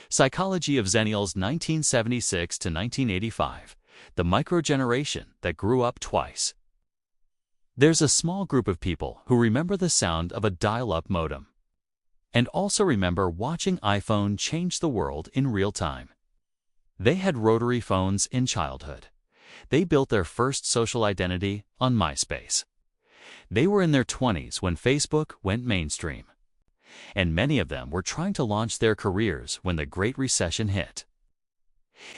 Psychology of Xennials 1976 to 1985, the microgeneration that grew up twice. There's a small group of people who remember the sound of a dial-up modem and also remember watching iPhone change the world in real time. They had rotary phones in childhood. They built their first social identity on MySpace. They were in their 20s when Facebook went mainstream. And many of them were trying to launch their careers when the Great Recession hit.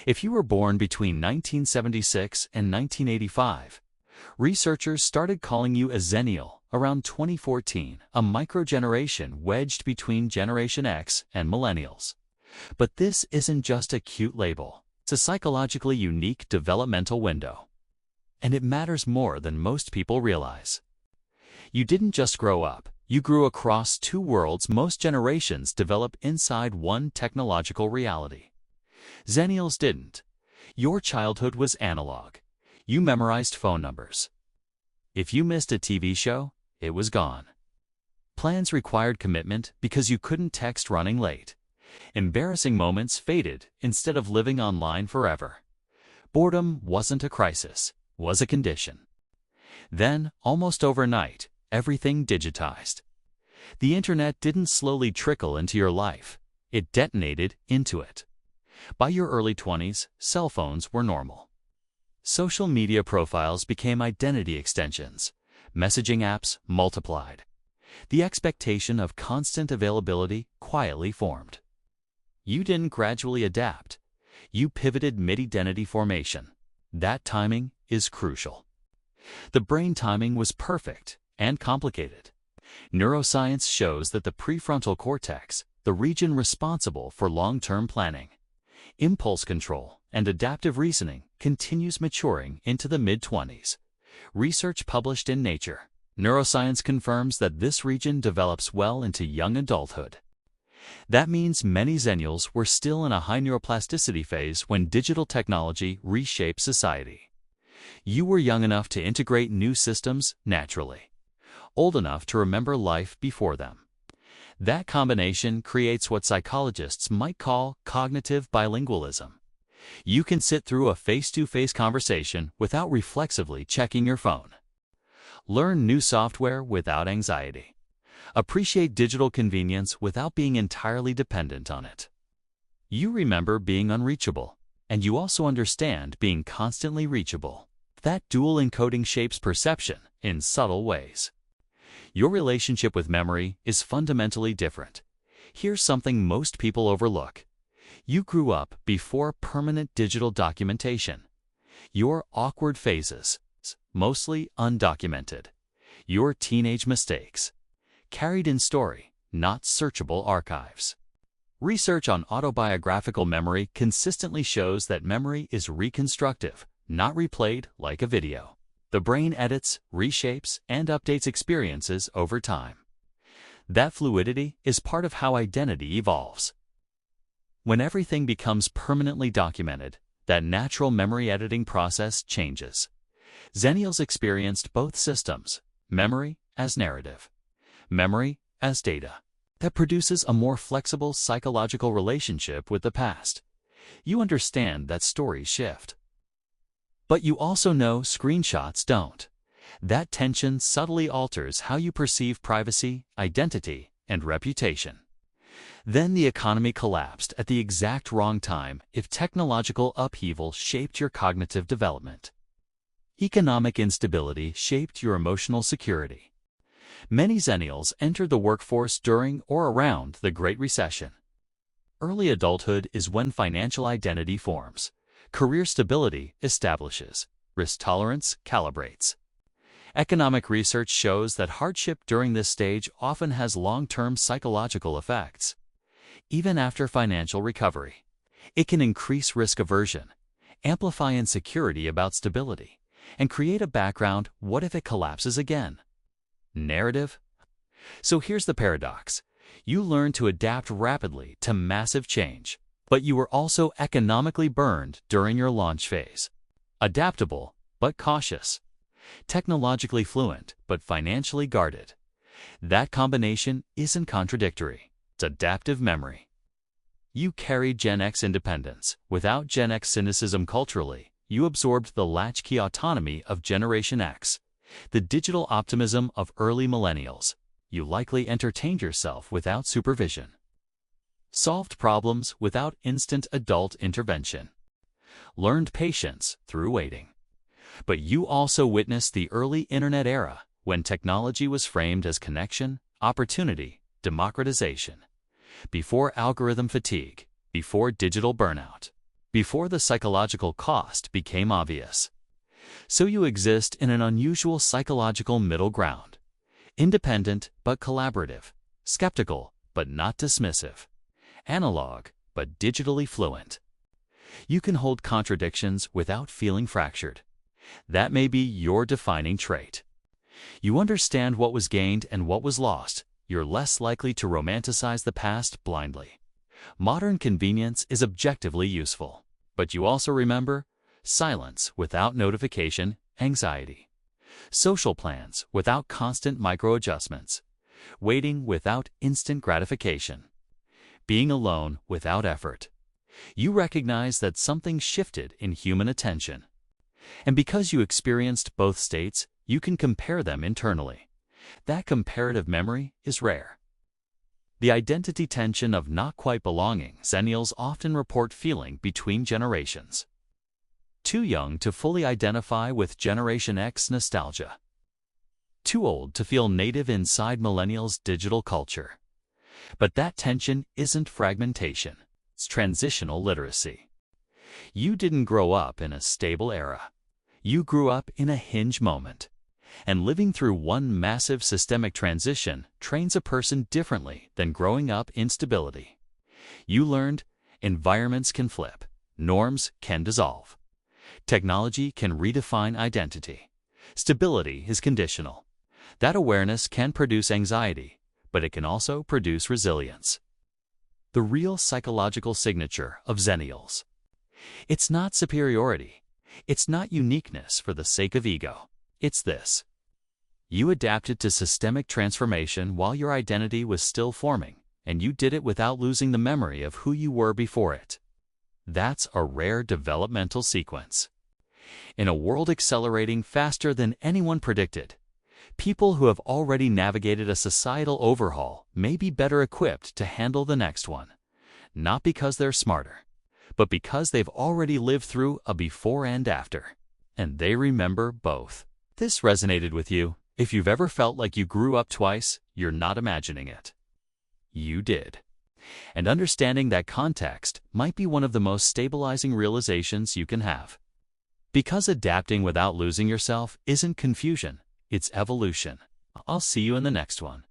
If you were born between 1976 and 1985, researchers started calling you a Xennial around 2014, a microgeneration wedged between Generation X and Millennials. But this isn't just a cute label. It's a psychologically unique developmental window. And it matters more than most people realize. You didn't just grow up. You grew across two worlds most generations develop inside one technological reality. Xennials didn't. Your childhood was analog. You memorized phone numbers. If you missed a TV show, it was gone. Plans required commitment because you couldn't text running late. Embarrassing moments faded instead of living online forever. Boredom wasn't a crisis, was a condition. Then, almost overnight, everything digitized. The internet didn't slowly trickle into your life. It detonated into it. By your early 20s, cell phones were normal. Social media profiles became identity extensions. Messaging apps multiplied. The expectation of constant availability quietly formed. You didn't gradually adapt. You pivoted mid-identity formation. That timing is crucial. The brain timing was perfect and complicated. Neuroscience shows that the prefrontal cortex, the region responsible for long-term planning, impulse control, and adaptive reasoning, continues maturing into the mid-20s. Research published in Nature, Neuroscience confirms that this region develops well into young adulthood. That means many Xennials were still in a high neuroplasticity phase when digital technology reshaped society. You were young enough to integrate new systems naturally, old enough to remember life before them. That combination creates what psychologists might call cognitive bilingualism. You can sit through a face-to-face conversation without reflexively checking your phone. Learn new software without anxiety. Appreciate digital convenience without being entirely dependent on it. You remember being unreachable, and you also understand being constantly reachable. That dual encoding shapes perception in subtle ways. Your relationship with memory is fundamentally different. Here's something most people overlook. You grew up before permanent digital documentation. Your awkward phases, mostly undocumented. Your teenage mistakes, carried in story, not searchable archives. Research on autobiographical memory consistently shows that memory is reconstructive, not replayed like a video. The brain edits, reshapes, and updates experiences over time. That fluidity is part of how identity evolves. When everything becomes permanently documented, that natural memory editing process changes. Xennials experienced both systems, memory as narrative, memory as data. That produces a more flexible psychological relationship with the past. You understand that stories shift. But you also know screenshots don't. That tension subtly alters how you perceive privacy, identity, and reputation. Then the economy collapsed at the exact wrong time if technological upheaval shaped your cognitive development. Economic instability shaped your emotional security. Many Xennials entered the workforce during or around the Great Recession. Early adulthood is when financial identity forms. Career stability establishes. Risk tolerance calibrates. Economic research shows that hardship during this stage often has long-term psychological effects. Even after financial recovery, it can increase risk aversion, amplify insecurity about stability, and create a background, what if it collapses again? Narrative? So here's the paradox. You learn to adapt rapidly to massive change, but you were also economically burned during your launch phase. Adaptable, but cautious. Technologically fluent, but financially guarded. That combination isn't contradictory. It's adaptive memory. You carried Gen X independence. Without Gen X cynicism culturally, you absorbed the latchkey autonomy of Generation X, the digital optimism of early millennials. You likely entertained yourself without supervision, solved problems without instant adult intervention, learned patience through waiting. But you also witnessed the early internet era, when technology was framed as connection, opportunity, democratization. Before algorithm fatigue, before digital burnout, before the psychological cost became obvious. So you exist in an unusual psychological middle ground. Independent but collaborative, skeptical but not dismissive, analog but digitally fluent. You can hold contradictions without feeling fractured. That may be your defining trait. You understand what was gained and what was lost. You're less likely to romanticize the past blindly. Modern convenience is objectively useful, but you also remember silence without notification, anxiety, social plans without constant micro-adjustments, waiting without instant gratification, being alone without effort. You recognize that something shifted in human attention. And because you experienced both states, you can compare them internally. That comparative memory is rare. The identity tension of not quite belonging. Xennials often report feeling between generations. Too young to fully identify with Generation X nostalgia. Too old to feel native inside millennials' digital culture. But that tension isn't fragmentation. It's transitional literacy. You didn't grow up in a stable era. You grew up in a hinge moment. And living through one massive systemic transition trains a person differently than growing up in stability. You learned environments can flip, norms can dissolve. Technology can redefine identity. Stability is conditional. That awareness can produce anxiety, but it can also produce resilience. The real psychological signature of Xennials. It's not superiority. It's not uniqueness for the sake of ego. It's this. You adapted to systemic transformation while your identity was still forming, and you did it without losing the memory of who you were before it. That's a rare developmental sequence. In a world accelerating faster than anyone predicted, people who have already navigated a societal overhaul may be better equipped to handle the next one, not because they're smarter, but because they've already lived through a before and after, and they remember both. This resonated with you. If you've ever felt like you grew up twice, you're not imagining it. You did. And understanding that context might be one of the most stabilizing realizations you can have. Because adapting without losing yourself isn't confusion, it's evolution. I'll see you in the next one.